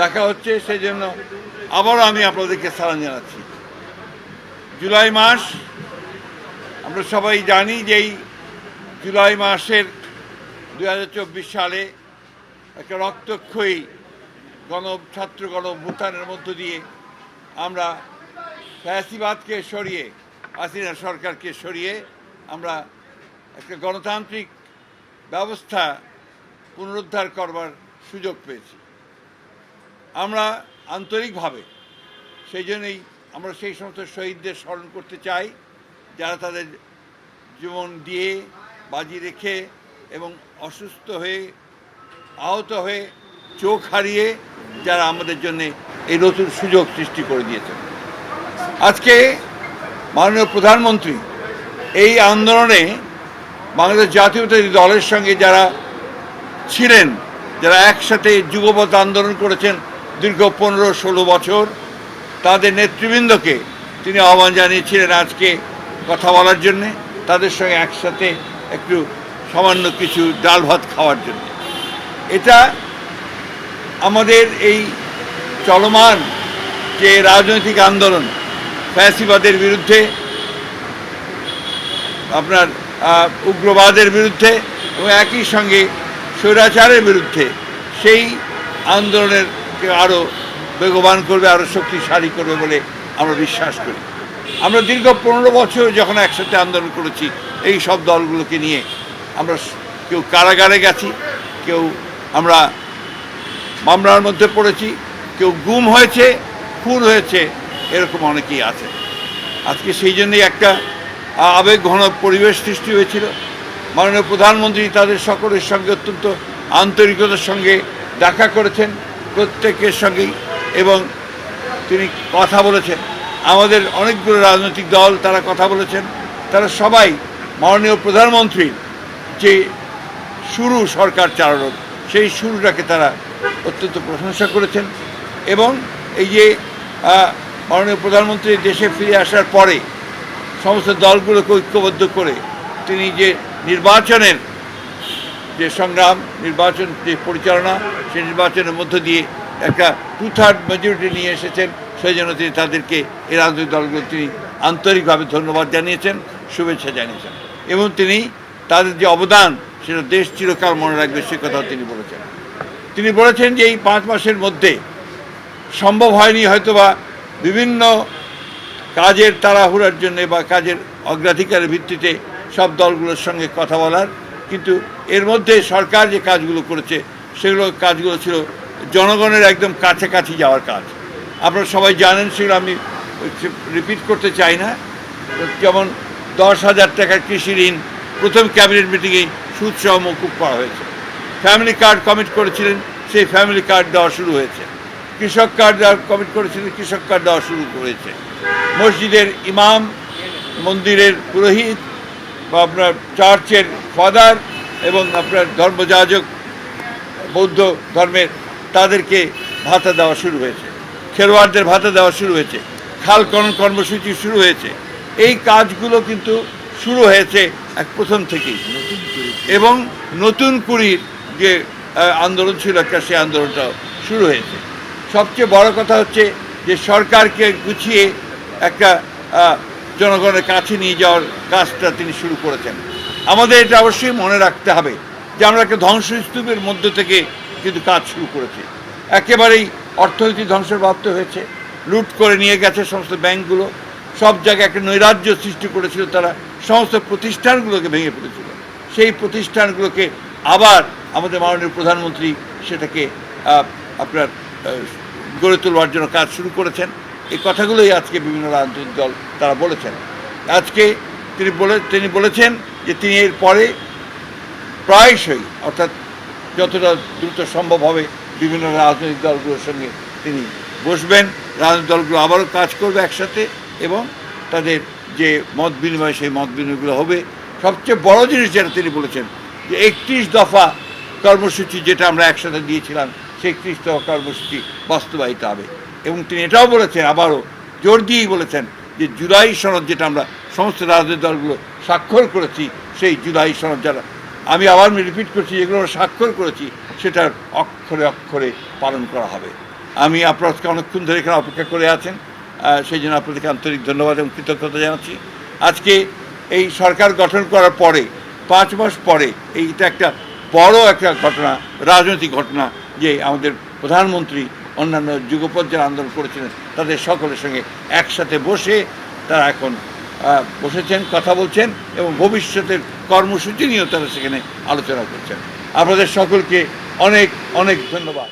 দেখা হচ্ছে, সেই জন্য আবারও আমি আপনাদেরকে সালাম জানাচ্ছি। জুলাই মাস আমরা সবাই জানি যে এই জুলাই মাসের 2024 সালে একটা রক্তক্ষয়ী ছাত্র গণঅভ্যুত্থানের মধ্য দিয়ে আমরা ফ্যাসিবাদকে সরিয়ে, হাসিনা সরকারকে সরিয়ে আমরা একটা গণতান্ত্রিক ব্যবস্থা পুনরুদ্ধার করবার সুযোগ পেয়েছি। আমরা আন্তরিকভাবে সেই জন্যই আমরা সেই সমস্ত শহীদদের স্মরণ করতে চাই, যারা তাদের জীবন দিয়ে বাজি রেখে এবং অসুস্থ হয়ে, আহত হয়ে, চোখ হারিয়ে যারা আমাদের জন্য এই নতুন সুযোগ সৃষ্টি করে দিয়েছেন। আজকে মাননীয় প্রধানমন্ত্রী এই আন্দোলনে বাংলাদেশ জাতীয়তাবাদী দলের সঙ্গে যারা ছিলেন, যারা একসাথে যুগপৎ আন্দোলন করেছেন দীর্ঘ 15-16 বছর, তাদের নেতৃবৃন্দকে তিনি আহ্বান জানিয়েছিলেন আজকে কথা বলার জন্যে, তাদের সঙ্গে একসাথে একটু সামান্য কিছু ডাল ভাত খাওয়ার জন্য। এটা আমাদের এই চলমান যে রাজনৈতিক আন্দোলন ফ্যাসিবাদের বিরুদ্ধে, আপনার উগ্রবাদের বিরুদ্ধে এবং একই সঙ্গে স্বৈরাচারের বিরুদ্ধে, সেই আন্দোলনকে আরও বেগবান করবে, আরও শক্তিশালী করবে বলে আমরা বিশ্বাস করি। আমরা দীর্ঘ 15 বছর যখন একসাথে আন্দোলন করেছি এই সব দলগুলোকে নিয়ে, আমরা কেউ কারাগারে গেছি, কেউ আমরা মামলার মধ্যে পড়েছি, কেউ গুম হয়েছে, খুন হয়েছে, এরকম অনেকেই আছে। আজকে সেই জন্যই একটা আবেগঘন পরিবেশ সৃষ্টি হয়েছিল। মাননীয় প্রধানমন্ত্রী তাদের সকলের সঙ্গে অত্যন্ত আন্তরিকতার সঙ্গে দেখা করেছেন, প্রত্যেকের সঙ্গেই, এবং তিনি কথা বলেছেন। আমাদের অনেকগুলো রাজনৈতিক দল তারা কথা বলেছেন, তারা সবাই মাননীয় প্রধানমন্ত্রীর যে শুরু সরকার চালানোর, সেই শুরুটাকে তারা অত্যন্ত প্রশংসা করেছেন। এবং এই যে মাননীয় প্রধানমন্ত্রী দেশে ফিরে আসার পরে সমস্ত দলগুলোকে ঐক্যবদ্ধ করে তিনি যে নির্বাচনের যে সংগ্রাম, নির্বাচন যে পরিচালনা, সেই নির্বাচনের মধ্য দিয়ে একটা 2/3 মেজরিটি নিয়ে এসেছেন, সেই জন্য তিনি তাদেরকে এই রাজনৈতিক দলগুলো তিনি আন্তরিকভাবে ধন্যবাদ জানিয়েছেন, শুভেচ্ছা জানিয়েছেন, এবং তিনি তাদের যে অবদান সেটা দেশ চিরকাল মনে রাখবে সে কথাও তিনি বলেছেন। তিনি বলেছেন যে এই 5 মাসের মধ্যে সম্ভব হয়নি হয়তোবা বিভিন্ন কাজের তাড়াহুড়ার জন্যে বা কাজের অগ্রাধিকারের ভিত্তিতে সব দলগুলোর সঙ্গে কথা বলার, কিন্তু এর মধ্যে সরকার যে কাজগুলো করেছে কাজগুলো ছিল জনগণের একদম কাছাকাছি যাওয়ার কাজ। আপনারা সবাই জানেন, সেগুলো আমি রিপিট করতে চাই না। যেমন 10,000 টাকার কৃষি ঋণ প্রথম ক্যাবিনেট মিটিংয়ে সুদসহ মওকুফ করা হয়েছে। ফ্যামিলি কার্ড কমিট করেছিলেন, সেই ফ্যামিলি কার্ড দেওয়া শুরু হয়েছে। কৃষক কার্ড কমিট করেছিলেন, কৃষক কার্ড দেওয়া শুরু করেছে। মসজিদের ইমাম, মন্দিরের পুরোহিত বা আপনার চার্চের ফাদার এবং আপনার ধর্মযাজক বৌদ্ধ ধর্মের, তাদেরকে ভাতা দেওয়া শুরু হয়েছে। খেলোয়াড়দের ভাতা দেওয়া শুরু হয়েছে। খাল খনন কর্মসূচি শুরু হয়েছে। এই কাজগুলো কিন্তু শুরু হয়েছে প্রথম থেকেই, এবং নতুন কুড়ির যে আন্দোলন ছিল একটা, সেই আন্দোলনটাও শুরু হয়েছে। সবচেয়ে বড় কথা হচ্ছে যে সরকারকে গুছিয়ে একটা জনগণের কাছে নিয়ে যাওয়ার কাজটা তিনি শুরু করেছেন। আমাদের এটা অবশ্যই মনে রাখতে হবে যে আমরা একটা ধ্বংসস্তূপের মধ্য থেকে কিন্তু কাজ শুরু করেছি। একেবারেই অর্থনীতি ধ্বংসপ্রাপ্ত হয়েছে, লুট করে নিয়ে গেছে সমস্ত ব্যাংকগুলো, সব জায়গায় একটা নৈরাজ্য সৃষ্টি করেছিল তারা, সমস্ত প্রতিষ্ঠানগুলোকে ভেঙে পড়েছিল। সেই প্রতিষ্ঠানগুলোকে আবার আমাদের মাননীয় প্রধানমন্ত্রী সেটাকে আপনার গড়ে তোলবার জন্য কাজ শুরু করেছেন। এই কথাগুলোই আজকে বিভিন্ন রাজনৈতিক দল তারা বলেছেন। আজকে তিনি বলেছেন যে তিনি এর পরে প্রায়শই, অর্থাৎ যতটা দ্রুত সম্ভব হবে, বিভিন্ন রাজনৈতিক দলগুলোর সঙ্গে তিনি বসবেন, রাজনৈতিক দলগুলো আবারও কাজ করবে একসাথে, এবং তাদের যে মত বিনিময় সেই মত বিনিময়গুলো হবে। সবচেয়ে বড় জিনিস যেটা তিনি বলেছেন যে 31 দফা কর্মসূচি যেটা আমরা একসাথে দিয়েছিলাম, সেই 31 দফা কর্মসূচি বাস্তবায়িত হবে। এবং তিনি এটাও বলেছেন, আবারও জোর দিয়েই বলেছেন যে জুলাই সনদ যেটা আমরা সমস্ত রাজনৈতিক দলগুলো স্বাক্ষর করেছি, সেই জুলাই সনদ যারা, আমি আবার রিপিট করছি, যেগুলো আমরা স্বাক্ষর করেছি সেটার অক্ষরে অক্ষরে পালন করা হবে। আমি আপনার আজকে অনেকক্ষণ ধরে এখানে অপেক্ষা করে আছেন, সেই জন্য আপনাদেরকে আন্তরিক ধন্যবাদ এবং কৃতজ্ঞতা জানাচ্ছি। আজকে এই সরকার গঠন করার পরে 5 মাস পরে এইটা একটা বড় একটা ঘটনা, রাজনৈতিক ঘটনা, যে আমাদের প্রধানমন্ত্রী অন্যান্য যুগপৎ যারা আন্দোলন করেছিলেন তাদের সকলের সঙ্গে একসাথে বসে তারা এখন বসেছেন, কথা বলছেন এবং ভবিষ্যতের কর্মসূচি নিয়েও তারা সেখানে আলোচনা করছেন। আপনাদের সকলকে অনেক অনেক ধন্যবাদ।